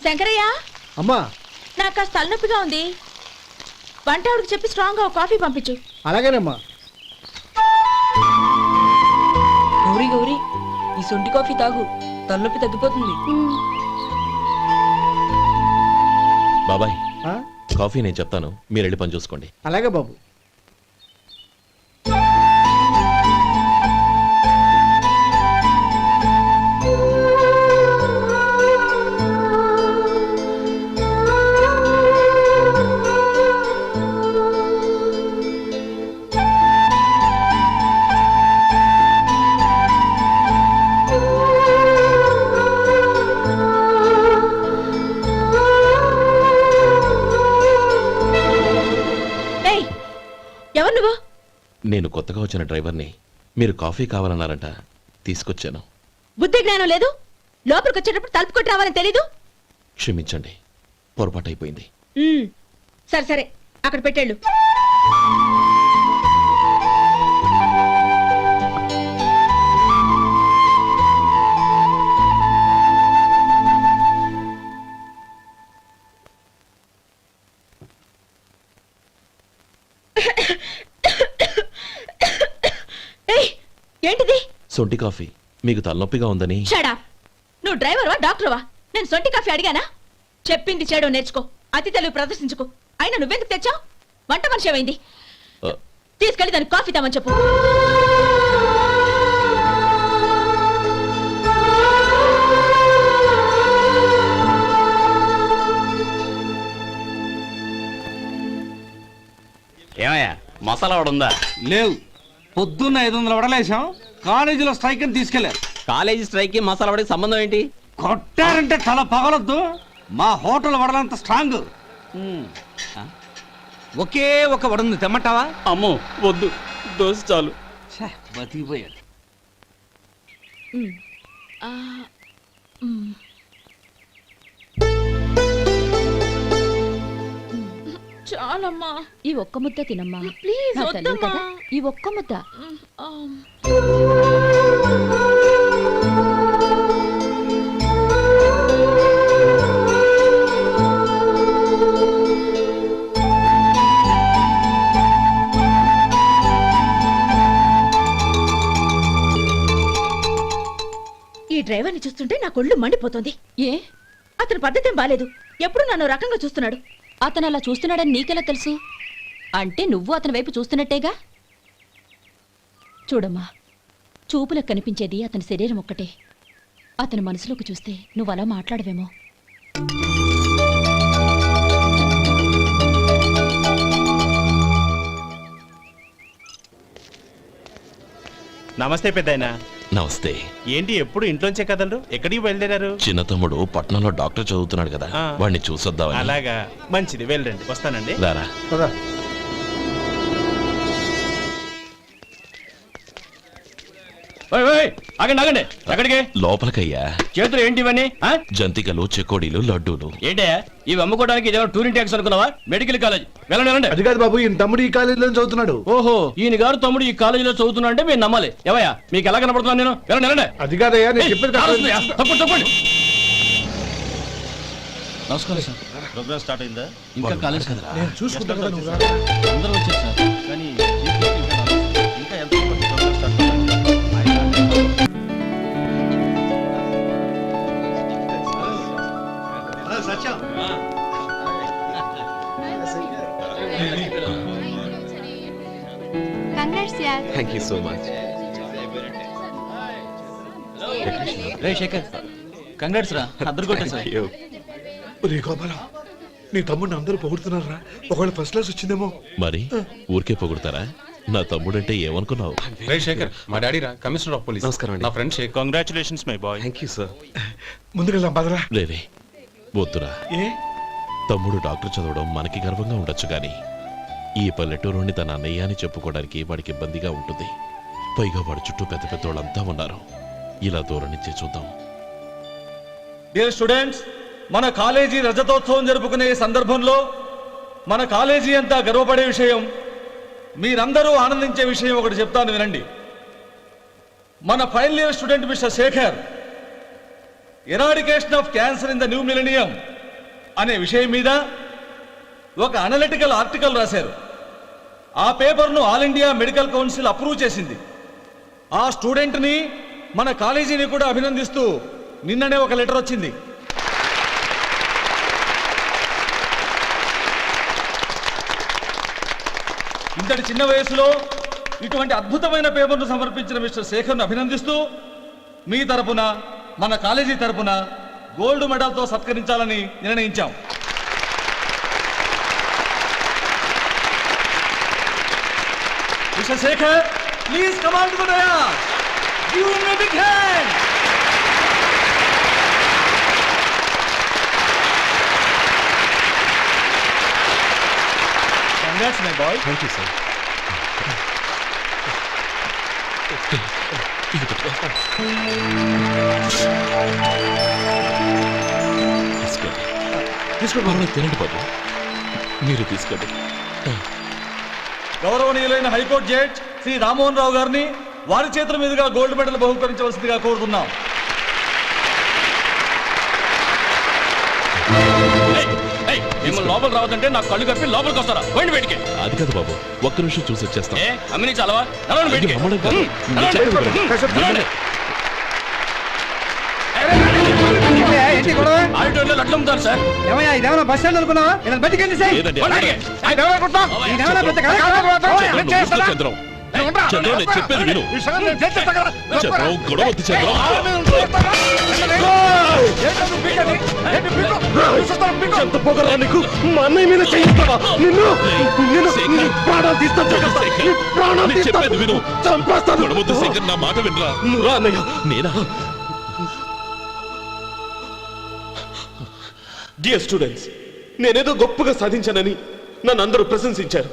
శంకరయ్య అమ్మా, నాకు కాస్త తలనొప్పిగా ఉంది. వంటవాడికి చెప్పి స్ట్రాంగ్ గా కాఫీ పంపించు. అలాగేనమ్మా. గౌరీ గౌరీ, ఈ సొంటి కాఫీ తాగు, తలనొప్పి తగ్గిపోతుంది. బాబాయ్, ఆ? కాఫీ నేను చెప్తాను, మీరు వెళ్ళి పని చూసుకోండి. అలాగే బాబు. ఎవరు నువ్వు? నేను కొత్తగా వచ్చిన డ్రైవర్ని. మీరు కాఫీ కావాలన్నారంట, తీసుకొచ్చాను. బుద్ధి జ్ఞానం లేదు. లోపలికి వచ్చేటప్పుడు తలుపు కొట్టి రావాలని తెలీదు. క్షమించండి, పొరపాటు అయిపోయింది. సరే సరే, అక్కడ పెట్టేళ్ళు. ఏంటిది? సొంటి కాఫీ. మీకు తలనొప్పిగా ఉందని. షడా, నువ్వు డ్రైవర్వా డాక్టర్వా? నేను సొంటి కాఫీ అడిగానా? చెప్పింది చేయడం నేర్చుకో, అతి తెలివి ప్రదర్శించుకో. అయినా నువ్వెందుకు తెచ్చావు? వంట మనిషి ఏమైంది? తీసుకెళ్ళి దానికి కాఫీ తామని చెప్పు. ఏమయ్యా, మసాలా వడ ఉందా? లేవు. పొద్దున్న 500 వడలేసాం. కాలేజీలో స్ట్రైక్ అని తీసుకెళ్లారు. కాలేజీ స్ట్రైక్ కి మసాలా వడకి సంబంధం ఏంటి? కొట్టారంటే తల పగలొద్దు. మా హోటల్ వడలంత స్ట్రాంగ్. ఒకే ఒక వడుంది, తెమ్మంటావా? అమ్మో వద్దు, దోశ చాలు. బతికిపోయాడు. చాలమ్మా, ఈ ఒక్క ముద్ద తినమ్మా ప్లీజ్. నా తల్లి కదా, ఈ ఒక్క ముద్ద. ఈ డ్రైవర్ని చూస్తుంటే నా కొళ్ళు మండిపోతుంది. ఏ, అతని పద్ధతేం బాలేదు. ఎప్పుడు నన్ను రకంగా చూస్తున్నాడు. అతను అలా చూస్తున్నాడని నీకెలా తెలుసు? అంటే నువ్వు అతని వైపు చూస్తున్నట్టేగా. చూడమ్మా, చూపులకు కనిపించేది అతని శరీరం ఒక్కటే. అతని మనసులోకి చూస్తే నువ్వు అలా మాట్లాడవేమో. నమస్తే పెద్దాయనా. నమస్తే. ఏంటి ఎప్పుడు ఇంట్లోంచే కదలరు? ఎక్కడికి బయలుదేరారు? చిన్న తమ్ముడు పట్నంలో డాక్టర్ చదువుతున్నాడు కదా, వాడిని చూసొద్దామని. అలాగా, మంచిది, వెళ్ళండి. వస్తానండి. రారా. ఆగండి ఆగండి, ఎక్కడికి? లోపలికయ్యా. చేతులు ఏంటి ఇవన్నీ? జంతికలు, చెకోడీలు, లడ్డూలు. ఏంటయ్యా ఇవి అమ్ముకోవడానికి ఇదేమో టూరింగ్ ట్యాక్స్ అనుకున్నావా? Medical college. వెళ్ళండి. అది కాదు బాబు, ఈయన తమ్ముడు ఈ కాలేజీలో చదువుతున్నాడు. ఓహో, ఈయన గారు తమ్ముడు ఈ కాలేజీలో చదువుతున్నా అంటే మీరు నమ్మాలి. ఎవయ్యా, మీకు ఎలా కనపడుతున్నాను నేను? వెళ్ళండి. అది కాదయ్యా, నేను చెప్పేది తప్పండి. నమస్కారం సార్. ప్రోగ్రామ్ స్టార్ట్ అయిందా? ఇంకా కాలేజ్ కదా. నేను చూసుకుంటా కదా, నువ్వు రా. అందరూ వచ్చారు సార్. కానీ ఇంకా ఎంత ప్రోగ్రామ్ స్టార్ట్ అవ్వాలి? Satyam, thank you so much. రే శేఖర్, కంగ్రాట్స్ రా, అద్దరు కొట్టా సార్. రే గోపాలం, నీ తమ్ముడిని అందరూ పొగుడుతున్నారా? ఒకవేళ ఫస్ట్ క్లాస్ వచ్చిందేమో. మరి ఊరికే పొగుడతారా? నా తమ్ముడంటే ఏమనుకున్నావు? రే శేఖర్, మా డాడీ రా, కమిషనర్ ఆఫ్ పోలీస్. నమస్కారం అండి. నా friend Shekhar. Congratulations my boy. Thank you sir. ముందుకెళ్దాం పదరా. లేదే, వద్దురా. ఏ తమ్ముడు డాక్టర్ చదవడం మనకి గర్వంగా ఉండొచ్చు కానీ ఈ పల్లెటూరుని తన అన్నయ్య అని చెప్పుకోవడానికి వాడికి ఇబ్బందిగా ఉంటుంది. పైగా వాడి చుట్టూ పెద్ద పెద్దోళ్ళంతా ఉన్నారు. ఇలా దూరం నుంచే చూద్దాం. డియర్ స్టూడెంట్స్, మన కాలేజీ రజతోత్సవం జరుపుకునే సందర్భంలో మన కాలేజీ అంతా గర్వపడే విషయం, మీరందరూ ఆనందించే విషయం ఒకటి చెప్తాను వినండి. మన final year student Mister Shekhar, eradication of cancer in the new millennium అనే విషయం మీద ఒక అనలిటికల్ ఆర్టికల్ రాశారు. ఆ పేపర్ను All India Medical Council approve చేసింది. ఆ స్టూడెంట్ని మన కాలేజీని కూడా అభినందిస్తూ నిన్ననే ఒక లెటర్ వచ్చింది. ఇంతటి చిన్న వయసులో ఇటువంటి అద్భుతమైన పేపర్ను సమర్పించిన మిస్టర్ శేఖర్ను అభినందిస్తూ మీ తరపున మన కాలేజీ తరపున గోల్డ్ మెడల్తో సత్కరించాలని నిర్ణయించాం. Mister Shekhar, please come on to the dais. Give him a big hand. Congrats my boy. Thank you sir. తీసుకోండి, తినండి బాబు. మీరు తీసుకోండి. గౌరవనీయులైన హైకోర్టు జడ్జ్ శ్రీ రామ్మోహన్ రావు గారిని వారి చేతుల మీదుగా గోల్డ్ మెడల్ బహుకరించవలసిందిగా కోరుతున్నాం. మిమ్మల్ని లోపల రావద్దంటే నాకు కళ్ళు కప్పి లోపలికి వస్తారా? పోయింది బయటికి. అది కాదు బాబు, ఒక్క నిమిషం చూసి వచ్చేస్తాం. అమ్మిని చాలవా? నడవండి బయటికి. అమ్మడం కాదు. నేను చెప్పేది వినండి. ఆడిటోరియంలో లడ్లు అమ్ముతారు సార్. ఇదేమన్నా బస్ స్టాండ్ అనుకున్నావా? బయటికి లేదండి, చంద్రం, చంద్రం, నేను చెప్పేది విను. చంద్రం, గొడవ వద్దు చంద్రం. ఎంత పొగరా నీకు? మా అన్నయ్య మీద చేయిస్తావా? నిన్ను ప్రాణాలు తీస్తాను. నేను చెప్పేది విను. చంపేస్తాను. గొడవ వద్దు శేఖర్, నా మాట వినరా. నువ్వు రా అన్నయ్య. నేనా? డియర్ స్టూడెంట్స్, నేనేదో గొప్పగా సాధించానని నన్ను అందరూ ప్రశంసించారు.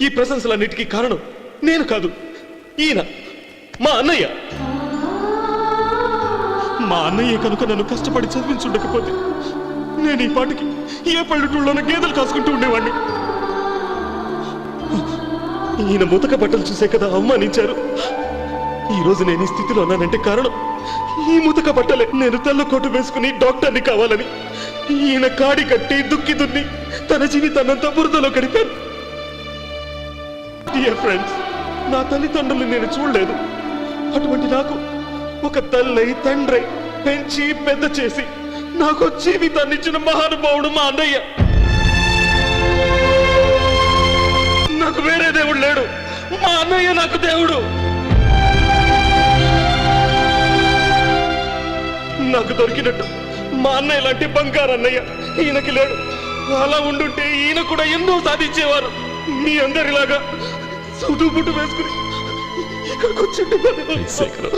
ఈ ప్రశంసలన్నిటికీ కారణం నేను కాదు, ఈయన మా అన్నయ్య. మా అన్నయ్య కనుక నన్ను కష్టపడి చదివించుండకపోతే నేను ఈ పాటికి ఏ పల్లెటూళ్ళలోనూ గేదెలు కాసుకుంటూ ఉండేవాడిని. ఈయన ముతక బట్టలు చూసే కదా అవమానించారు. ఈ రోజు నేను ఈ స్థితిలో ఉన్నానంటే కారణం ఈ ముతక బట్టలే. నేను తెల్ల కోటు వేసుకుని డాక్టర్ని కావాలని ఈయన కాడి కట్టి దుక్కి దున్ని తన జీవితాన్నంతా బురదలో గడిపాను. డియర్ ఫ్రెండ్స్, నా తల్లిదండ్రులు నేను చూడలేదు. అటువంటి నాకు ఒక తల్లై తండ్రి పెంచి పెద్ద చేసి నాకు జీవితాన్ని ఇచ్చిన మహానుభావుడు మా అన్నయ్య. నాకు వేరే దేవుడు లేడు, మా అన్నయ్య నాకు దేవుడు. నాకు దొరికినట్టు మా అన్నయ్య లాంటి బంగారు అన్నయ్య ఈయనకి లేడు. అలా ఉండుంటే ఈయన కూడా ఎన్నో సాధించేవారు. మీ అందరిలాగా సుదుబుట్టు వేసుకుని ఇక్కడికి వచ్చి శేఖర్,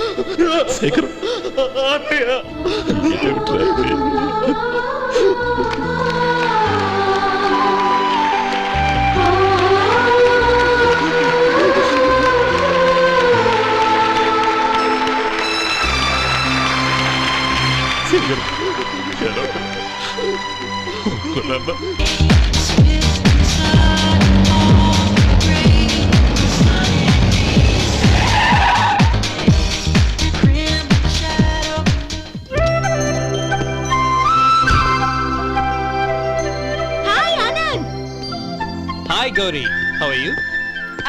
శేఖర్, అన్నయ్య. ఏమిట్రా ఇది? Shekhar, hi Anand. Hi Gauri, how are you?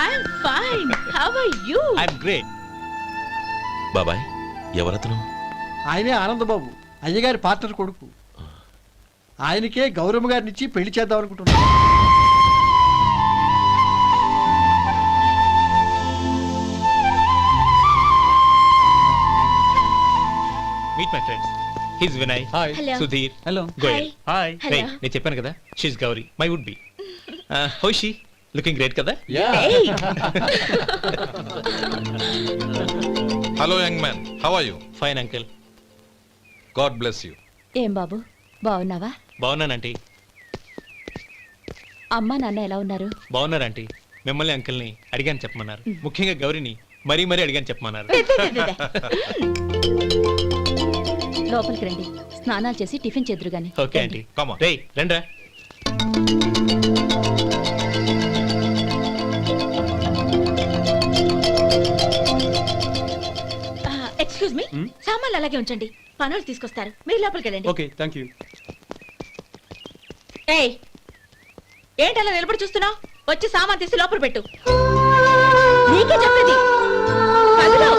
I'm fine. How are you? I'm great. బాబాయ్, ఎవరతను? ఆయనే ఆనందబాబు, అయ్యగారి పార్ట్నర్ కొడుకు. ఆయనకే గౌరమ్మ గారిని ఇచ్చి పెళ్లి చేద్దాం అనుకుంటున్నాను. Meet my friends. His Vinay. Hi. Hello. Sudheer. Hello. Goyal. Hi. Hello. నేను చెప్పాను కదా, she's Gauri, my would be. How she? Looking great కదా? Hey. Hello young man, how are you? Fine uncle. God bless you. ఏం బాబు, బాగున్నావా? బాగున్నానంటీ. అమ్మా నాన్న ఎలా ఉన్నారు? బాగున్నారంటీ. మిమ్మల్ని అంకుల్ని అడిగాను చెప్పమన్నారు. ముఖ్యంగా గౌరీని మరీ మరీ అడిగాను చెప్పమన్నారు. లోపలికి రండి, స్నానాలు చేసి టిఫిన్ చేద్దురు గాని. Okay aunty. Come on. రేయ్ రండ్రా. ఎక్స్క్యూజ్ మీ, సామాన్లు అలాగే ఉంచండి, పనులు తీసుకొస్తారు. మీరు లోపలికి వెళ్ళండి. Okay, thank you. ఏయ్ ఏంటలా నిలబడి చూస్తున్నావు? వచ్చి సామాన్ తీసి లోపల పెట్టు. నీకే చెప్పేది. కదులు.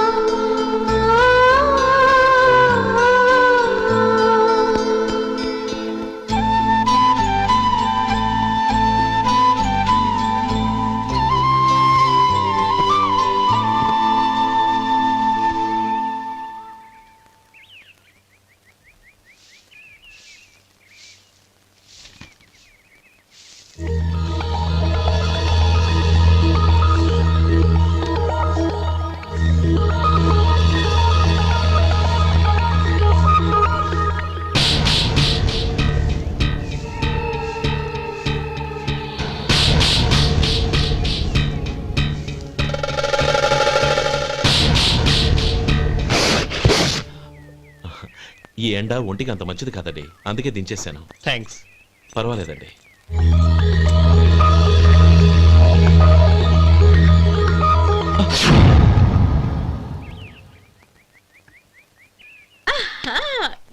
ఈ ఎండ ఒంటికి అంత మంచిది కాదండి, అందుకే దించేశాను. థ్యాంక్స్. పర్వాలేదండి.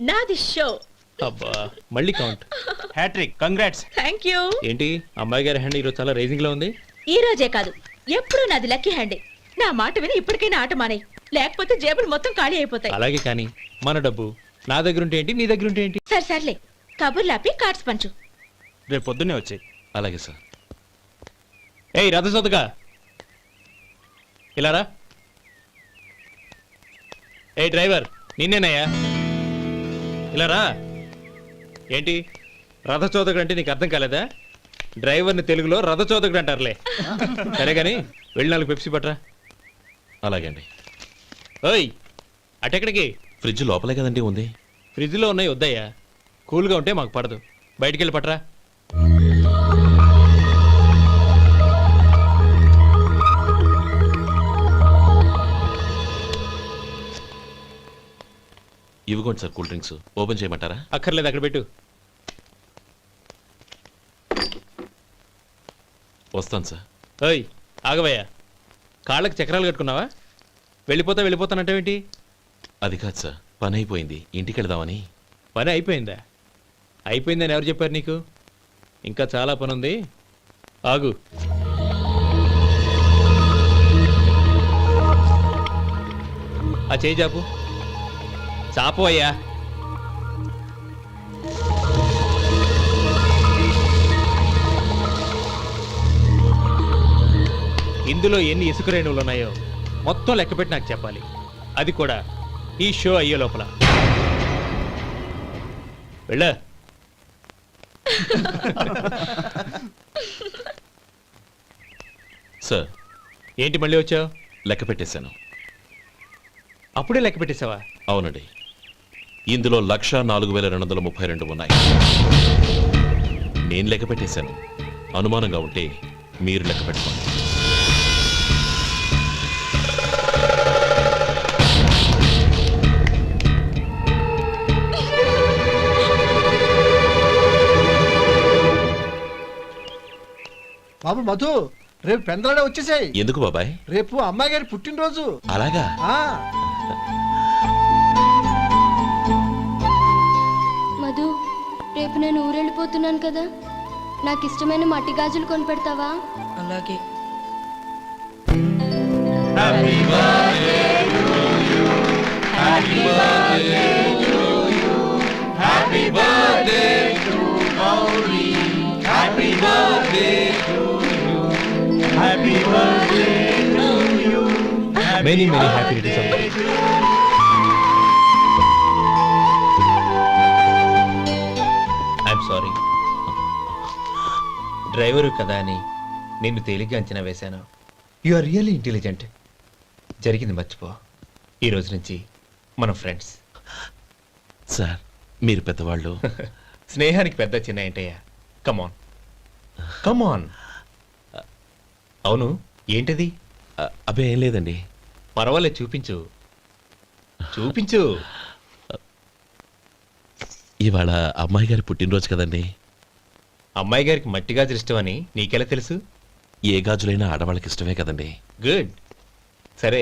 నాది షో. అబ్బా మళ్ళీ count. Hat trick, congrats. Thank you. ఏంటి అమ్మాయి గారి హ్యాండ్ ఈరోజు చాలా రేజింగ్ లో ఉంది. ఈ రోజే కాదు, ఎప్పుడు నాది లక్కీ హ్యాండే. నా మాట విని ఇప్పటికైనా ఆట మానే, లేకపోతే జేబులు మొత్తం ఖాళీ అయిపోతాయి. అలాగే కానీ మన డబ్బు నా దగ్గర ఉంటే ఏంటి, నీ దగ్గర ఉంటే ఏంటి? సరే సర్లే, కబుర్లాపి కార్డ్స్ పంచు. రేపు పొద్దున్నే వచ్చాయి. అలాగే సార్. ఏయ్ రథసోదగా ఇలా రా. ఏ డ్రైవర్ నిన్నేనయ్యా, ఇలా రా. ఏంటి రథచోదకుడు అంటే నీకు అర్థం కాలేదా? డ్రైవర్ని తెలుగులో రథచోదకుడు అంటారులే. సరే కానీ వెళ్ళి 4 పెప్సీ పట్రా. అలాగే అండి. ఓయ్ అటెక్కడికి? ఫ్రిడ్జ్ లోపలే కదండి ఉంది. ఫ్రిడ్జ్లో ఉన్నాయి వద్దయ్యా, కూల్గా ఉంటే మాకు పడదు. బయటికి వెళ్ళి పట్రా. ఇవ్వకోండి సార్, కూల్ డ్రింక్స్ ఓపెన్ చేయమంటారా? అక్కర్లేదు, అక్కడ పెట్టు. వస్తాను సార్. ఓయ్ ఆగవయ్యా, కాళ్ళకి చక్రాలు కట్టుకున్నావా? వెళ్ళిపోతానంటావేంటి? అది కాదు సార్, పని అయిపోయింది, ఇంటికి వెళదామని. పని అయిపోయిందా? అయిపోయిందని ఎవరు చెప్పారు నీకు? ఇంకా చాలా పని ఉంది, ఆగు. ఆ చేయి చాపు. చాపు అయ్యా. ఇందులో ఎన్ని ఇసుక రేణువులు ఉన్నాయో మొత్తం లెక్కపెట్టి నాకు చెప్పాలి. అది కూడా ఈ షో అయ్యే లోపల. వెళ్ళ. సార్ ఏంటి మళ్ళీ వచ్చావు? లెక్క పెట్టేశాను. అప్పుడే లెక్క పెట్టేశావా? అవునండి, ఇందులో 1,04,232 ఉన్నాయి. నేను లెక్క పెట్టేశాను. అనుమానంగా ఉంటే మీరు లెక్క పెట్టుకోండి. బాబు మధు, రేపు పెందలాడే వచ్చేసాయి. ఎందుకు బాబాయ్? రేపు అమ్మాయి గారి పుట్టినరోజు. అలాగా? మధు, రేపు నేను ఊరెళ్ళిపోతున్నాను కదా, నాకు ఇష్టమైన మట్టి గాజులు కొనిపెడతావా? అలాగే. Many happy returns of the day. I'm sorry. Driver కదా అని నిన్ను తేలిగ్గా అంచనా వేశాను. You are really intelligent. జరిగింది మర్చిపో. ఈ రోజు నుంచి మనం ఫ్రెండ్స్. సార్ మీరు పెద్దవాళ్ళు. స్నేహానికి పెద్ద చిన్న ఏంటయ్యా? కమాన్ కమాన్. అవును, ఏంటది? అబ్బే ఏం లేదండి. పర్వాలేదు, చూపించు చూపించు. ఇవాళ అమ్మాయి గారి పుట్టినరోజు కదండి. అమ్మాయి గారికి మట్టి గాజులు ఇష్టమని నీకెలా తెలుసు? ఏ గాజులైనా ఆడవాళ్ళకి ఇష్టమే కదండి. గుడ్. సరే,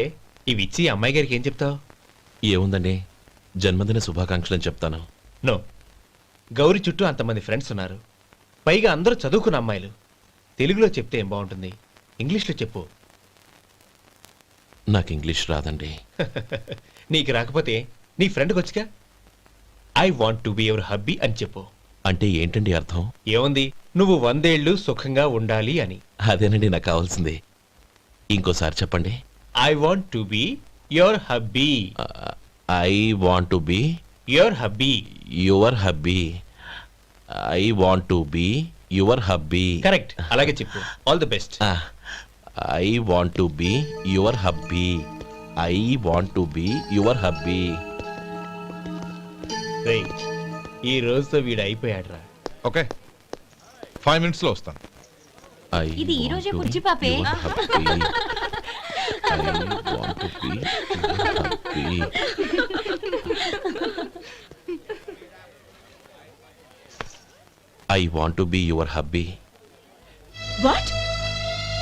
ఇవి ఇచ్చి అమ్మాయి గారికి ఏం చెప్తావు? ఏముందండి, జన్మదిన శుభాకాంక్షలు అని చెప్తాను. నో, గౌరీ చుట్టూ అంతమంది ఫ్రెండ్స్ ఉన్నారు. పైగా అందరూ చదువుకున్న అమ్మాయిలు. తెలుగులో చెప్తే ఏం బాగుంటుంది, ఇంగ్లీష్లో చెప్పు. నాకు ఇంగ్లీష్ రాదండి. నీకు రాకపోతే నీ ఫ్రెండ్కి వచ్చిగా I want to be your hubby అని చెప్పు. అంటే ఏంటండి అర్థం? ఏముంది, నువ్వు 100 ఏళ్ళు సుఖంగా ఉండాలి అని. అదేనండి నాకు కావాల్సింది. ఇంకోసారి చెప్పండి. I want to be your hubby. I want to be your hubby. Your hubby. I want to be your hubby. Correct, అలాగే చెప్పు. All the best. I want to be your hubby. I want to be your hubby. ఈ రోజుతో వీడు అయిపోయాడురా. Okay 5 minutes లో వస్తాను. ఇది ఈ రోజే బుజ్జి పాపే. I want to be your hubby. What?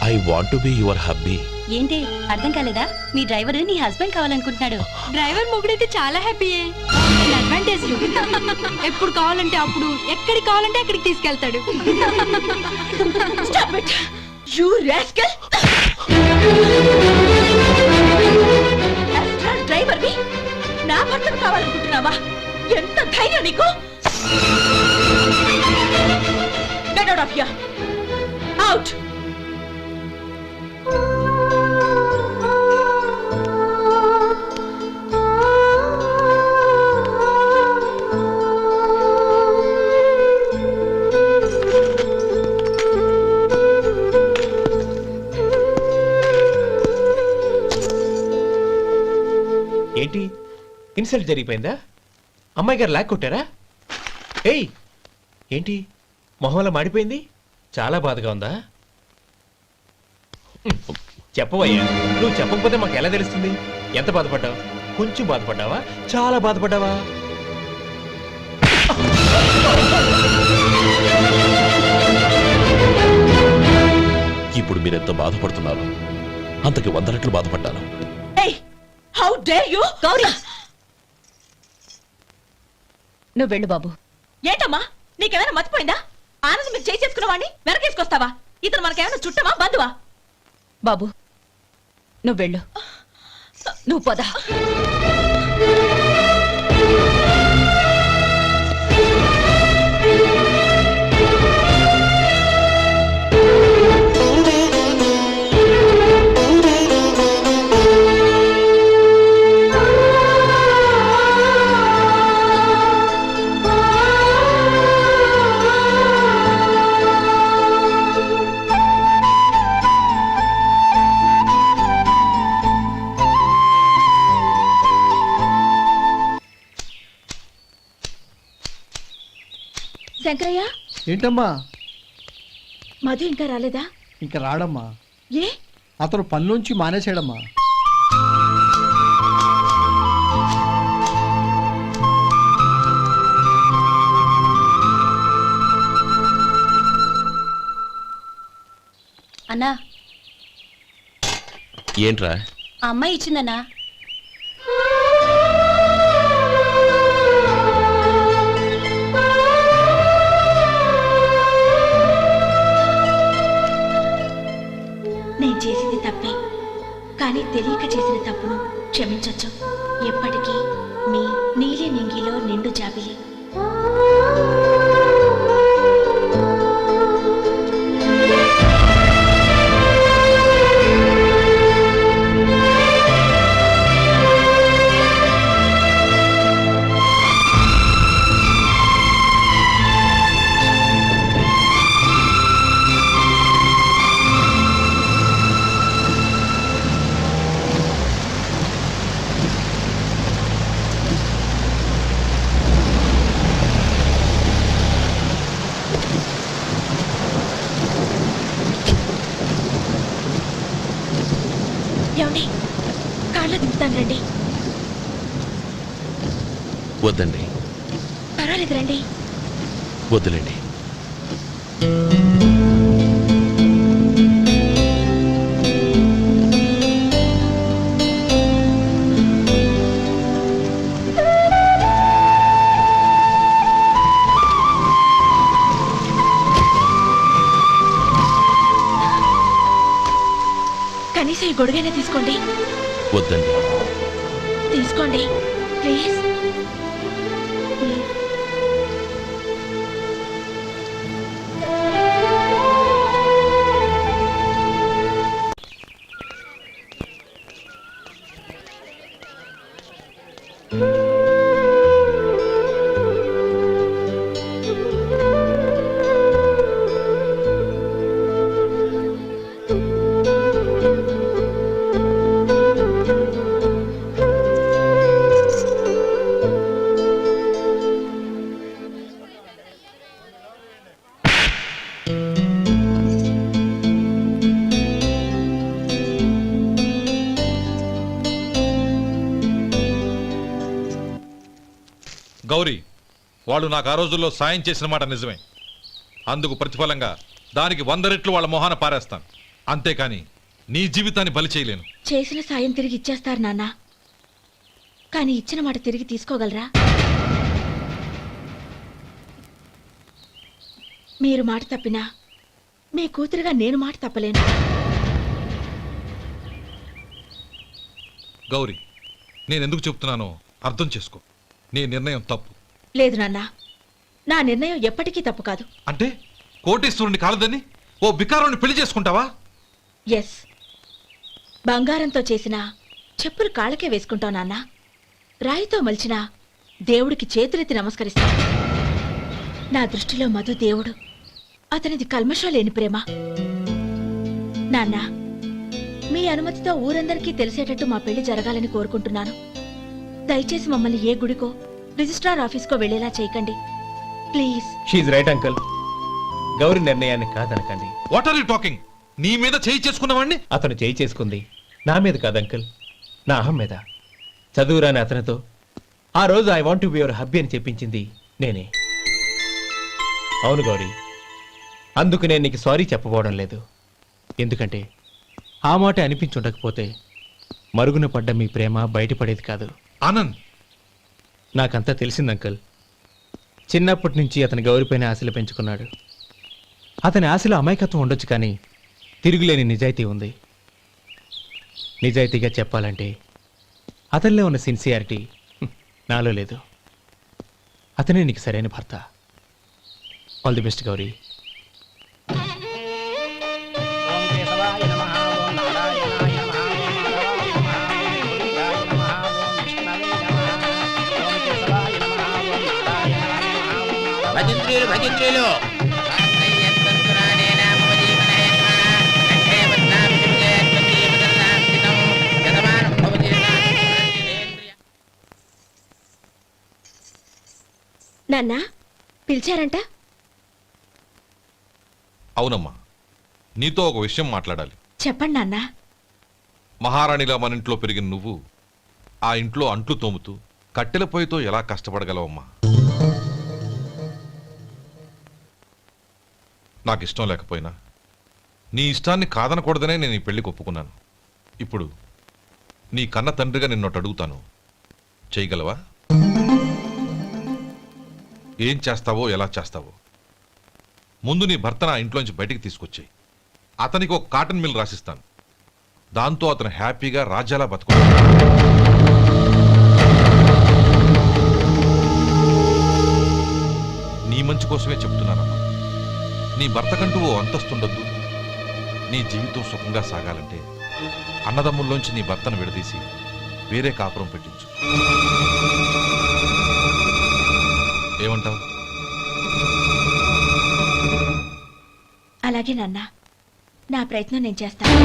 I want to be your hubby. ఏంటి అర్థం కాలేదా? మీ డ్రైవర్ నీ హస్బెండ్ కావాలనుకుంటున్నాడు. డ్రైవర్ మొగుడైతే చాలా హ్యాపీయే. అడ్వాంటేజ్ ఎప్పుడు కావాలంటే అప్పుడు, ఎక్కడికి కావాలంటే అక్కడికి తీసుకెళ్తాడు. Stop it! You rascal! Driver వి నా భర్తను కావాలనుకుంటున్నావా? ఎంత ధైర్యం నీకు? Get out of here! Out! ఏంటి, ఇన్సల్ట్ జరిగిపోయిందా? అమ్మాయి గారు లాక్ కొట్టారా? ఏయ్, ఏంటి మొహంలో మాడిపోయింది? చాలా బాధగా ఉందా? చెప్పవయ్యా, నువ్వు చెప్పకపోతే మాకు ఎలా తెలుస్తుంది? ఎంత బాధపడ్డావు? కొంచెం బాధపడ్డావా, చాలా బాధపడ్డావా? ఇప్పుడు మీరెంత బాధపడుతున్నారు, అంతకి 100 రెట్లు బాధపడ్డాను. Hey! How dare you? Gauri, నువ్వు వెళ్ళు బాబు. ఏంటమ్మా, నీకేమైనా మర్చిపోయిందా? ఆనందం మీరు చేసుకున్న వాడిని వెనకేసుకొస్తావా? ఇతను మనకేమైనా చుట్టమా, బంధువా? బాబు నువ్వు వెళ్ళు. నువ్వు పద. శంకరయ్య, ఏంటమ్మా? మధు ఇంకా రాలేదా? ఇంకా రాడమ్మా. ఏ? అతను పనిలోంచి మానేసాడమ్మా. అన్నా, ఏంట్రా? ఆ అమ్మాయి ఇచ్చిందన్నా. నేను చేసింది తప్పే, కానీ తెలియక చేసిన తప్పును క్షమించొచ్చు. ఎప్పటికీ మీ నీలి నింగిలో నిండు జాబిలి. ఏమండి, కాళ్ళ దింపుతాను రండి. వద్దండి, పర్వాలేదు రండి. వద్దులేండి. గొడుగైనా తీసుకోండి. వద్దండి. తీసుకోండి ప్లీజ్. గౌరీ, వాళ్ళు నాకు ఆ రోజుల్లో సాయం చేసిన మాట నిజమే. అందుకు ప్రతిఫలంగా దానికి 100 రెట్లు వాళ్ళ మొహాన పారేస్తాను. అంతేకాని నీ జీవితాన్ని బలి చేయలేను. చేసిన సాయం తిరిగి ఇచ్చేస్తారు నాన్న, కానీ ఇచ్చిన మాట తిరిగి తీసుకోగలరా? మీరు మాట తప్పినా మీ కూతురుగా నేను మాట తప్పలేను. గౌరీ, నేనెందుకు చెప్తున్నానో అర్థం చేసుకో. నీ నిర్ణయం తప్పు. లేదు నాన్న, నా నిర్ణయం ఎప్పటికీ తప్పు కాదు. అంటే కోటీశ్వరుని కాలదని ఓ బికారుని పెళ్లి చేసుకుంటావా? ఎస్, బంగారంతో చేసిన చెప్పులు కాళ్ళకే వేసుకుంటావు నాన్న. రాయితో మలిచిన దేవుడికి చేతులెత్తి నమస్కరిస్తాను. నా దృష్టిలో మధు దేవుడు, అతనిది కల్మషం లేని ప్రేమ. నాన్న, మీ అనుమతితో ఊరందరికీ తెలిసేటట్టు మా పెళ్లి జరగాలని కోరుకుంటున్నాను. దయచేసి మమ్మల్ని ఏ గుడికో రిజిస్ట్రార్ ఆఫీస్కో వెళ్ళేలా చేయకండి please. She's right uncle. Gauri నిర్ణయాన్ని కాదనకండి. What are you talking? నీ మీద చేయి చేసుకున్నవాడిని అతను చేయి చేసుకుంది నా మీద కాదు అంకుల్, నా అహం మీద. చదువురాని అతనితో ఆ రోజు I want to be your hubby అని చెప్పించింది నేనే. అవును గౌరీ, అందుకు నేను నీకు సారీ చెప్పబోవడం లేదు. ఎందుకంటే ఆ మాట అనిపించుండకపోతే మరుగున పడ్డ మీ ప్రేమ బయటపడేది కాదు. ఆనంద్, నాకంతా తెలిసింది అంకుల్. చిన్నప్పటి నుంచి అతని గౌరీపైన ఆశలు పెంచుకున్నాడు. అతని ఆశలో అమాయకత్వం ఉండొచ్చు, కానీ తిరుగులేని నిజాయితీ ఉంది. నిజాయితీగా చెప్పాలంటే అతనిలో ఉన్న సిన్సియారిటీ నాలో లేదు. అతనే నీకు సరైన భర్త. All the best Gauri. భజంత్రీలు నాన్న, పిలిచారంట? అవునమ్మా, నీతో ఒక విషయం మాట్లాడాలి. చెప్పండి నాన్న. మహారాణిలా మన ఇంట్లో పెరిగిన నువ్వు ఆ ఇంట్లో అంట్లు తోముతూ కట్టెల పొయ్యితో ఎలా కష్టపడగలవమ్మా? నాకు ఇష్టం లేకపోయినా నీ ఇష్టాన్ని కాదనకూడదనే నేను ఈ పెళ్లికి ఒప్పుకున్నాను. ఇప్పుడు నీ కన్న తండ్రిగా నిన్నొట్టు అడుగుతాను, చేయగలవా? ఏం చేస్తావో, ఎలా చేస్తావో ముందు నీ భర్తను ఆ ఇంట్లోంచి బయటికి తీసుకొచ్చాయి. అతనికి ఒక కాటన్ మిల్ రాసిస్తాను. దాంతో అతను హ్యాపీగా రాజ్యాలా బతుకుతాడు. నీ మంచి కోసమే చెప్తున్నానమ్మా. నీ భర్తకంటూ ఓ అంతస్తుండొద్దు. నీ జీవితం సుఖంగా సాగాలంటే అన్నదమ్ముల్లోంచి నీ భర్తను విడదీసి వేరే కాపురం పెట్టించు. ఏమంటావు? అలాగే నాన్న, నా ప్రయత్నం నేను చేస్తాను.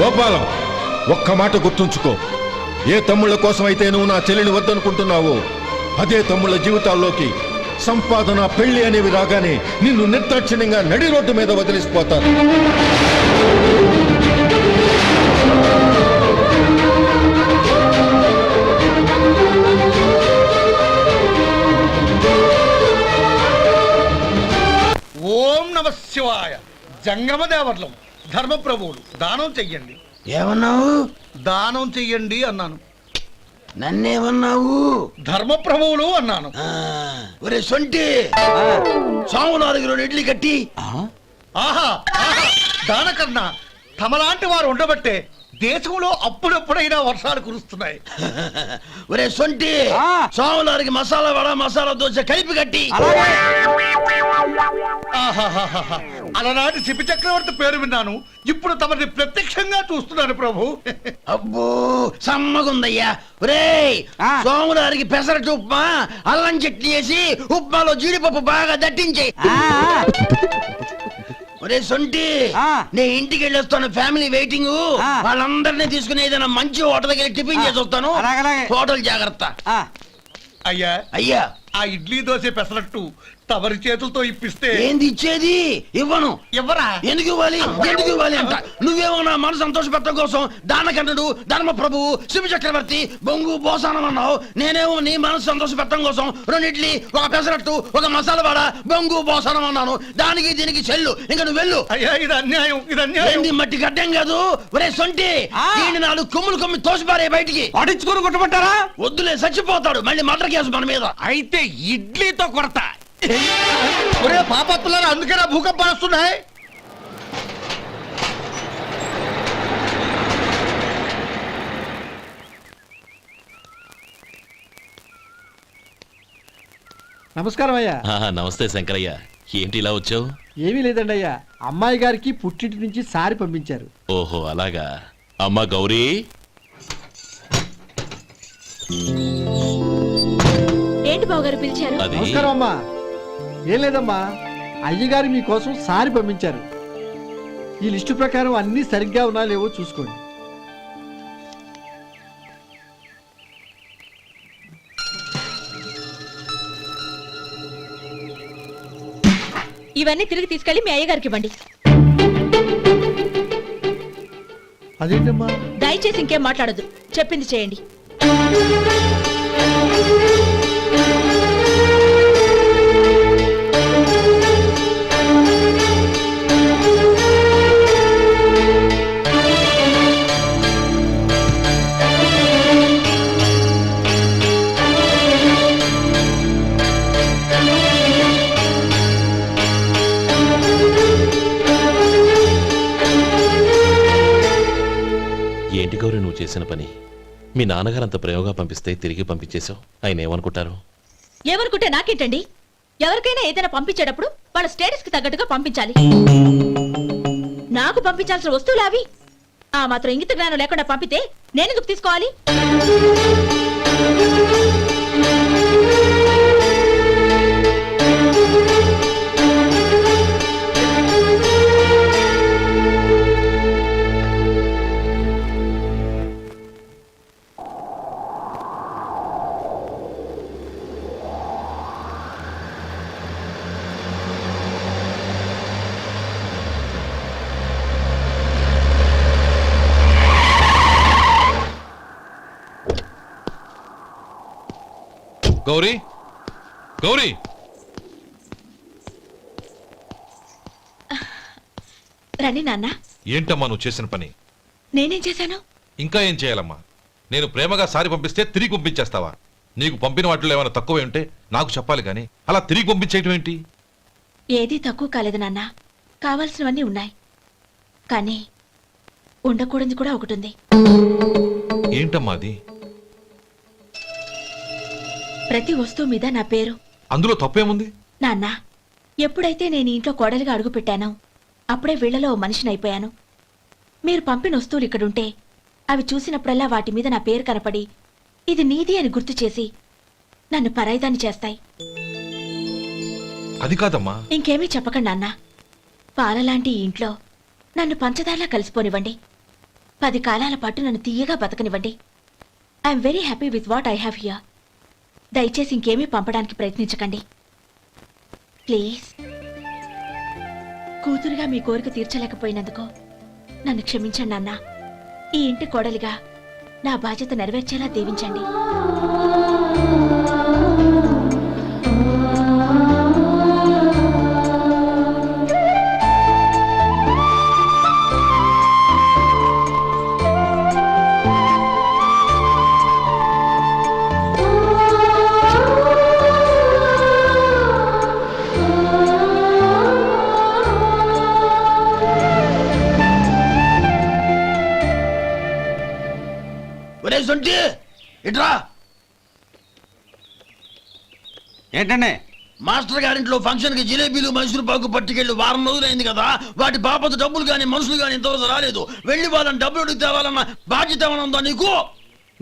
గోపాలం, ఒక్క మాట గుర్తుంచుకో. ఏ తమ్ముళ్ళ కోసం అయితే నువ్వు నా చెల్లిని వద్దనుకుంటున్నావో అదే తమ్ముళ్ళ జీవితాల్లోకి సంపాదన, పెళ్లి అనేవి రాగానే నిన్ను నిర్దాక్షిణ్యంగా నడి రోడ్డు మీద వదిలిసిపోతారు. ఓం నమ శివాయ. జంగమదేవర్లం, ధర్మప్రభువులు, దానం చెయ్యండి. ఏమన్నావు? దానం చెయ్యండి అన్నాను. నన్నేమన్నావు? ధర్మప్రభువులు అన్నాను. ఒరే సొంటి, సోమవారికి 2 ఇడ్లీ కట్టి. ఆహా ఆహా, దానకన్నా తమలాంటి వారు ఉండబట్టే దేశంలో అప్పుడప్పుడైనా వర్షాలు కురుస్తున్నాయి. ఒరే సొంటి, సోమవారికి మసాలా వడ మసాలా దోశ కలిపి కట్టి. ఆహాహాహా, అలనాటి శిపి చక్రవర్తి పేరు విన్నాను, ఇప్పుడు తమని ప్రత్యక్షంగా చూస్తున్నాను ప్రభు. అబ్బో సమ్మగుందయ్యా. ఒరే సోమవారికి పెసరట్టు ఉప్మా అల్లం చట్నీ వేసి ఉప్మాలో జీడిపప్పు బాగా దట్టించే. ఒరే సొంటి, నే ఇంటికి వెళ్ళొస్తాను, ఫ్యామిలీ వెయిటింగ్. వాళ్ళందరినీ తీసుకుని ఏదైనా మంచి హోటల్ దగ్గర టిఫిన్ చేసి వస్తాను. హోటల్ జాగ్రత్త. అయ్యా అయ్యా, ఆ ఇడ్లీ దోశ పెసరట్టు తమరి చేతులతో ఇప్పిస్తే. ఏంది ఇచ్చేది? ఇవ్వను. ఎవరా? ఎందుకు ఇవ్వాలి? ఎందుకు ఇవ్వాలి అంట. నువ్వేమో నా మనసు సంతోషపెట్టడం కోసం దానకంటుడు ధర్మ ప్రభువు శివ చక్రవర్తి బొంగు బోసానం అన్నావు. నేనేమో నీ మనసు సంతోషపెట్టడం కోసం 2 ఇడ్లీ 1 పెసరట్టు 1 మసాలా వడ బొంగు బోసానం అన్నాను. దానికి దీనికి చెల్లు. ఇంకా నువ్వు వెళ్ళు. అయ్యా ఇది అన్యాయం, ఇది అన్యాయం. ఏంది మట్టి గడ్డం కాదు. ఒరే సొంటి, దీన్ని 4 కొమ్ములు కొమ్మి తోసిపారే బయటికి. పడించుకొని కొట్టమంటారా? వద్దులే, చచ్చిపోతాడు. మళ్ళీ మర్డర్ కేసు మన మీద. అయితే ఇడ్లీతో కొడతా. ఒరే పాపత్తులారా, అందుకేనా భూకంపాలు వస్తున్నాయి? నమస్కారం అయ్యా. నమస్తే శంకరయ్య, ఏంటి ఇలా వచ్చావు? ఏమీ లేదండి అయ్యా, అమ్మాయి గారికి పుట్టింటి నుంచి సారి పంపించారు. ఓహో అలాగా. అమ్మా గౌరీ, ఏంటి బావగారు పిలిచారు? అది నమస్కారం అమ్మా. ఏం లేదమ్మా, అయ్యగారు మీకోసం సారి పంపించారు. ఈ లిస్టు ప్రకారం అన్ని సరిగ్గా ఉన్నా లేవో చూసుకోండి. ఇవన్నీ తిరిగి తీసుకెళ్లి మీ అయ్యగారికి ఇవ్వండి. అదేంటమ్మా? దయచేసి ఇంకేం మాట్లాడొద్దు, చెప్పింది చేయండి. ఏంటి గౌరీ నువ్వు చేసిన పని? మీ నాన్నగారు అంత ప్రేమగా పంపిస్తే తిరిగి పంపించేశావు. ఆయన ఏమనుకుంటారు? ఏమనుకుంటే నాకేంటండి? ఎవరికైనా ఏదైనా పంపించేటప్పుడు వాళ్ళ స్టేటస్ కి తగ్గట్టుగా పంపించాలి. నాకు పంపించాల్సిన వస్తువులు అవి. ఆ మాత్రం ఇంగిత జ్ఞానం లేకుండా పంపితే నేనెందుకు తీసుకోవాలి? గౌరీ, గౌరీ, రండి నాన్న. ఏంటమ్మా నువ్వు చేసిన పని? నేనేం చేశాను? ఇంకా ఏం చేయాలమ్మా? నేను ప్రేమగా సారి పంపిస్తే తిరిగి పంపించేస్తావా? నీకు పంపిన వాటిలో ఏమైనా తక్కువ ఉంటే నాకు చెప్పాలి కానీ అలా తిరిగి పంపించేయటం ఏంటి? ఏదీ తక్కువ కాలేదు నాన్న, కావాల్సినవన్నీ ఉన్నాయి. కానీ ఉండకూడదు కూడా ఒకటి ఉంది. ఏంటమ్మా అది? ప్రతి వస్తువు మీద నా పేరు. అందులో తప్పేముంది? నాన్న, ఎప్పుడైతే నేను ఇంట్లో కోడలిగా అడుగు పెట్టానో అప్పుడే వీళ్లలో ఓ మనిషిని అయిపోయాను. మీరు పంపిన వస్తువులు ఇక్కడుంటే అవి చూసినప్పుడల్లా వాటి మీద నా పేరు కనపడి ఇది నీది అని గుర్తు చేసి నన్ను పరాయిదాన్ని చేస్తాయి. అది కాదమ్మా. ఇంకేమీ చెప్పకండి నాన్న. పాలలాంటి ఈ ఇంట్లో నన్ను పంచదారలా కలిసిపోనివ్వండి. 10 కాలాల పాటు నన్ను తీయగా బతకనివ్వండి. I'm very happy with what I have here. దయచేసి ఇంకేమీ పంపడానికి ప్రయత్నించకండి ప్లీజ్. కూతురుగా మీ కోరిక తీర్చలేకపోయినందుకు నన్ను క్షమించండి నాన్న. ఈ ఇంటి కోడలిగా నా బాధ్యత నెరవేర్చేలా దీవించండి. సొంటి ఇట్రా. ఏంటండి? మాస్టర్ గారింట్లో ఫంక్షన్ కి జిలేబీలు మైసూరు పాకు పట్టుకెళ్ళి వారం రోజులైంది కదా, వాటి బాపత డబ్బులు కానీ మనుషులు కానీ ఇంతవరకు రాలేదు. వెళ్ళి వాళ్ళని డబ్బులు అడిగి తేవాలన్న బాధ్యత ఏమైనా ఉందా నీకు?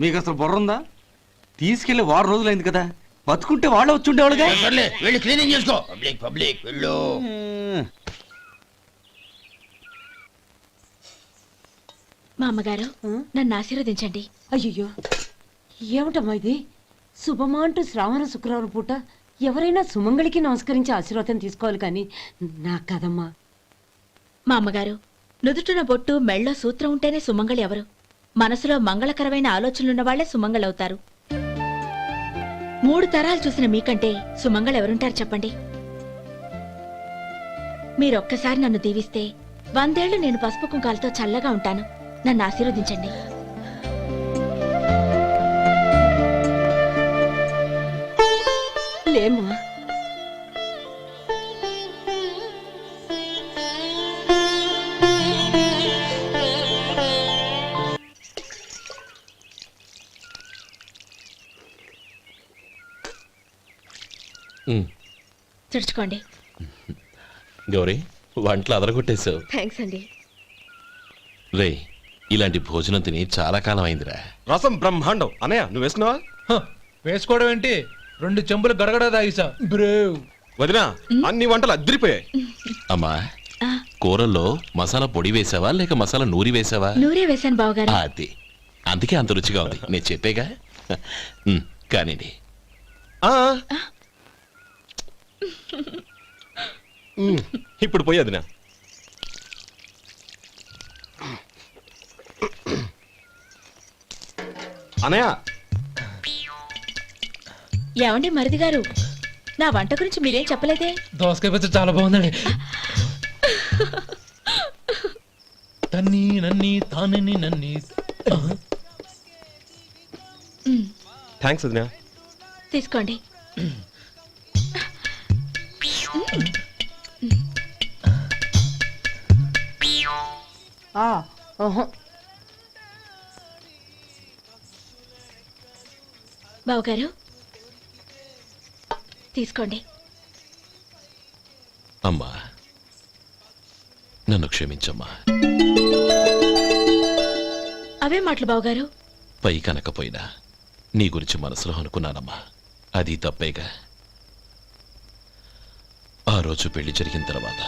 మీకు అసలు బుర్ర ఉందా? తీసుకెళ్లి 6 రోజులైంది కదా, బతుకుంటే వాళ్ళు వచ్చి ఉండేవాళ్ళుగా. సర్లే వెళ్ళి క్లీనింగ్ చేసుకో. పబ్లిక్ పబ్లిక్ వెళ్ళు. మా అమ్మగారు నన్ను ఆశీర్వదించండి. అయ్యో ఏమిటమ్మా ఇది? శుభమా అంటూ శ్రావణ శుక్రవారం పూట ఎవరైనా సుమంగళికి నమస్కరించి ఆశీర్వాదం తీసుకోవాలి కానీ నాకు కదమ్మా. మా అమ్మగారు నుదుటిన బొట్టు మెళ్ళో సూత్రం ఉంటేనే సుమంగళి ఎవరు? మనసులో మంగళకరమైన ఆలోచనలున్న వాళ్లే సుమంగళవుతారు. 3 తరాలు చూసిన మీకంటే సుమంగళ ఎవరుంటారు చెప్పండి? మీరొక్కసారి నన్ను దీవిస్తే 100 ఏళ్లు నేను పసుపు కుంకాలతో చల్లగా ఉంటాను. నన్ను ఆశీర్వదించండి. లేమ్మా, తుడుచుకోండి. గౌరీ, వంటలు అదరగొట్టేశావు. థ్యాంక్స్ అండి. రే, ఇలాంటి భోజనం తిని చాలా కాలం అయిందిరా. రసం బ్రహ్మాండం. అనయ్య నువ్వు వేసుకున్నావా? వేసుకోవడం ఏంటి? 2 చెంబులు గడగడ తాగిసా బ్రేవ్. వదినా అన్ని వంటలు అద్దరిపోయాయి. అమ్మా, కూరల్లో మసాలా పొడి వేసావా లేక మసాలా నూరి వేసావా? నూరే వేశాను బావగారు. అది అందుకే అంత రుచిగా ఉంది. నేను చెప్పేగా. కానివ్వండి. ఇప్పుడు పోయి వదినా. అనయ్య ఏమండి మరిది గారు, నా వంట గురించి మీరేం చెప్పలేదే? దోసకాయ పచ్చడి చాలా బాగుందండి. తన్ని నన్ని తానని నన్ని. థ్యాంక్స్ వదినా. తీసుకోండి. బావగారు తీసుకోండి. అమ్మా, నన్ను క్షమించమ్మా. అవే మాటలు బావగారు. పై కనకపోయినా నీ గురించి మనసులో అనుకున్నానమ్మా. అది తప్పేగా. ఆ రోజు పెళ్లి జరిగిన తర్వాత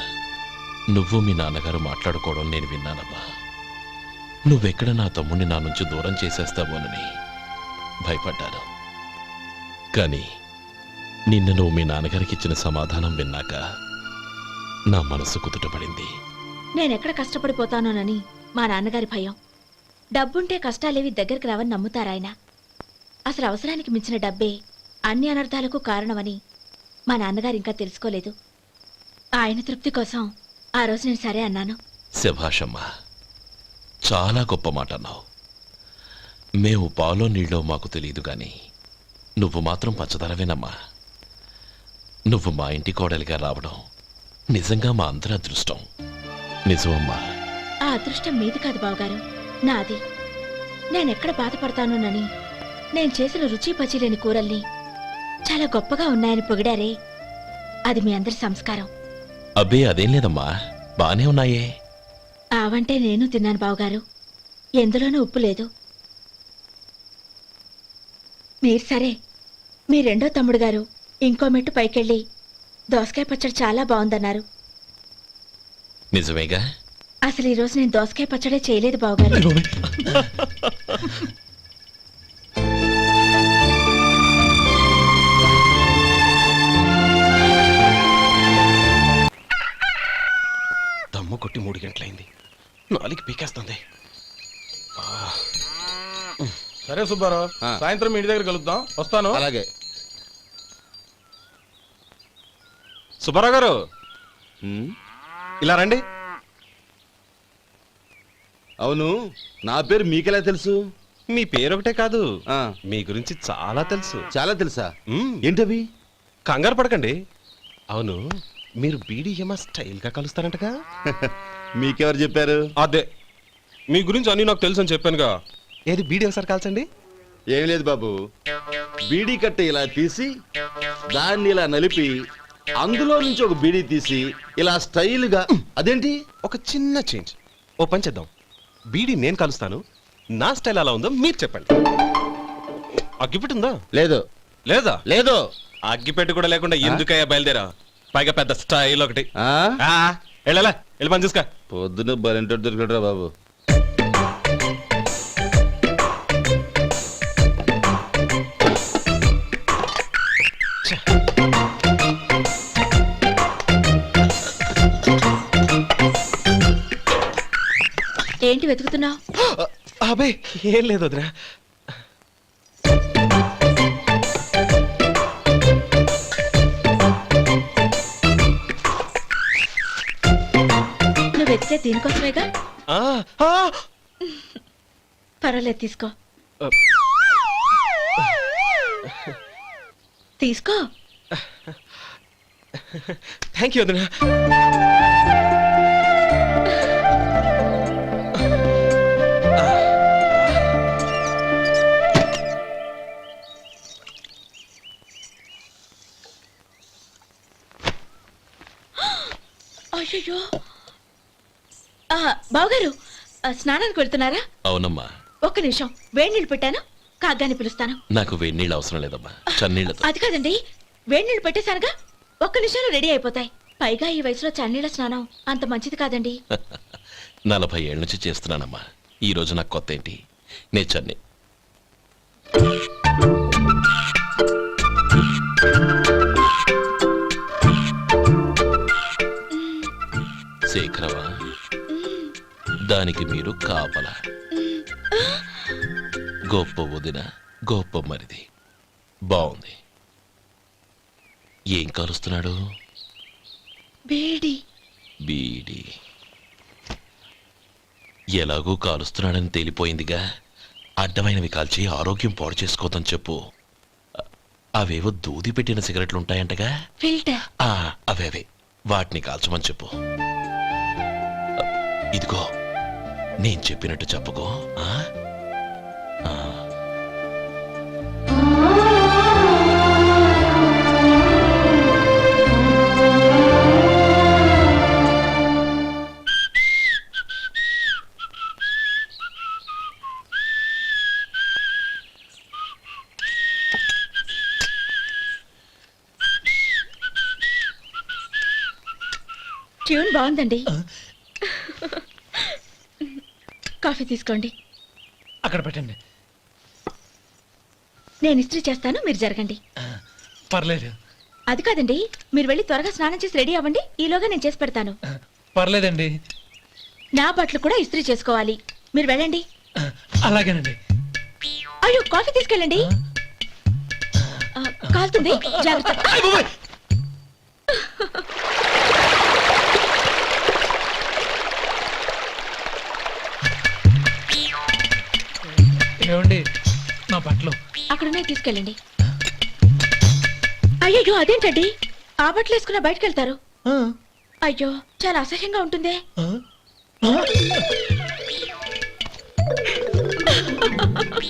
నువ్వు మీ నాన్నగారు మాట్లాడుకోవడం నేను విన్నానమ్మా. నువ్వెక్కడ నా తమ్ముడిని నా నుంచి దూరం చేసేస్తావోనని భయపడ్డాను. కానీ నిన్న నువ్వు మీ నాన్నగారికి ఇచ్చిన సమాధానం విన్నాక నా మనసు కుదుటపడింది. నేనెక్కడ కష్టపడిపోతానోనని మా నాన్నగారి భయం. డబ్బుంటే కష్టాలేవి దగ్గరికి రావని నమ్ముతారాయన. అసలు అవసరానికి మించిన డబ్బే అన్ని అనర్థాలకు కారణమని మా నాన్నగారు ఇంకా తెలుసుకోలేదు. ఆయన తృప్తి కోసం ఆ రోజు నేను సరే అన్నాను. శభాషమ్మా, చాలా గొప్ప మాట అన్నావు. మేము పాలో నీళ్ళో మాకు తెలియదు గాని నువ్వు మాత్రం పచ్చదనవేనమ్మా. నువ్వు మా ఇంటి కోడలిగా రావడం నిజంగా మా అందరి అదృష్టం. నిజమమ్మా. ఆ అదృష్టం మీది కాదు బావగారు, నాది. నేనెక్కడ బాధపడతానోనని నేను చేసిన రుచి పచిలేని కూరల్ని చాలా గొప్పగా ఉన్నాయని పొగిడారే, అది మీ అందరి సంస్కారం. అబ్బే అదేం లేదమ్మా, బానే ఉన్నాయే. ఆవంటే నేను తిన్నాను బావగారు, ఎందులోనూ ఉప్పు లేదు. మీరు సరే, మీ రెండో తమ్ముడు గారు ఇంకో మెట్టు పైకెళ్ళి దోసకాయ పచ్చడి చాలా బాగుందన్నారు. నిజమేగా? అసలు ఈరోజు నేను దోసకాయ పచ్చడే చేయలేదు బావగారు. దమ్ము కొట్టి 3 గంటలైంది. 4 పీకేస్తుంది. సరే సుబ్బారావు, సాయంత్రం ఇంటి దగ్గర కలుద్దాం. వస్తాను. అలాగే. సుబ్బారావు గారు ఇలా రండి. అవును, నా పేరు మీకెలా తెలుసు? మీ పేరు ఒకటే కాదు, మీ గురించి చాలా తెలుసు. చాలా తెలుసా? ఏంటవి? కంగారు పడకండి. అవును, మీరు బీడీఎం స్టైల్ గా కలుస్తారంటగా? మీకెవరు చెప్పారు? అదే, మీ గురించి అన్ని నాకు తెలుసు అని చెప్పానుగా. ఏది బీడీ ఒకసారి కాల్చండి. ఏం లేదు బాబు, బీడీ కట్ట ఇలా తీసి దాన్ని ఇలా నలిపి అందులో నుంచి ఒక బీడీ తీసి ఇలా స్టైల్గా అదేంటి ఒక చిన్న చేంజ్. ఓ పని చేద్దాం, బీడీ నేను కలుస్తాను, నా స్టైల్ అలా ఉందో మీరు చెప్పండి. అగ్గిపెట్టి ఉందా? లేదు లేదా? లేదు. అగ్గిపెట్టి కూడా లేకుండా ఎందుకయ్యా బయలుదేరా? పైగా పెద్ద స్టైల్ ఒకటి. ఆ? వెళ్ళాలా, వెళ్ళి పని చూసుకో. పొద్దున బలింటోడు దొరికడరా బాబు. ఏంటి వెతుకుతున్నావు? అబే ఏం లేదు వదినా. నువ్వు వెతికే దీనికోసమేగా. ఆ, ఆ, పర్వాలేదు, తీసుకో తీసుకో. థ్యాంక్ యూ వదినా. అయ్యో, బావగారు స్నానానికి వెళ్తున్నారా? అవునమ్మా. ఒక్క నిమిషం, వేడి నీళ్ళు పెట్టాను, కాగ్గాని పిలుస్తాను. నాకు వేడినీళ్ళు అవసరం లేదమ్మా, చన్నీళ్ళతో. అది కాదండి, వేడి నీళ్ళు పెట్టేశానుగా, ఒక్క నిమిషంలో రెడీ అయిపోతాయి. పైగా ఈ వయసులో చన్నీళ్ళ స్నానం అంత మంచిది కాదండి. 40 ఏళ్ళ నుంచి చేస్తున్నానమ్మా. ఈ రోజు నాకు కొత్త ఏంటి? నే చన్ని. శేఖరవా, దానికి మీరు కాపలా. గొప్ప వదిన, గొప్ప మరిది. బాగుంది. ఏం కాలుస్తున్నాడు? బీడి. బీడి ఎలాగూ కాలుస్తున్నాడని తేలిపోయిందిగా. అడ్డమైనవి కాల్చి ఆరోగ్యం పాడు చేసుకోదని చెప్పు. అవేవో దూది పెట్టిన సిగరెట్లు ఉంటాయంటగా. ఫిల్టర్. అవే వాటిని కాల్చమని చెప్పు. ఇదిగో నేను చెప్పినట్టు చెప్పుకో. ట్యూన్ బాగుందండి. కాఫీ తీసుకోండి. అక్కడ పెట్టండి. నేను ఇస్త్రీ చేస్తాను, మీరు జరగండి. పర్లేదు. అది కాదండి, మీరు వెళ్ళి త్వరగా స్నానం చేసి రెడీ అవ్వండి, ఈలోగా నేను చేసి పెడతాను. పర్లేదండి. నా బట్టలు కూడా ఇస్త్రీ చేసుకోవాలి, మీరు వెళ్ళండి. అలాగేనండి. అయ్యో, కాఫీ తీసుకెళ్ళండి. కాలుతుంది, జాగ్రత్త. ఏమండి, నా బట్టలు అక్కడున్నాయి, తీసుకెళ్ళండి. అయ్యో, అదేంటండి, ఆ బట్టలు వేసుకున్న బయటకు వెళ్తారు? అయ్యో, చాలా అసహ్యంగా ఉంటుందే.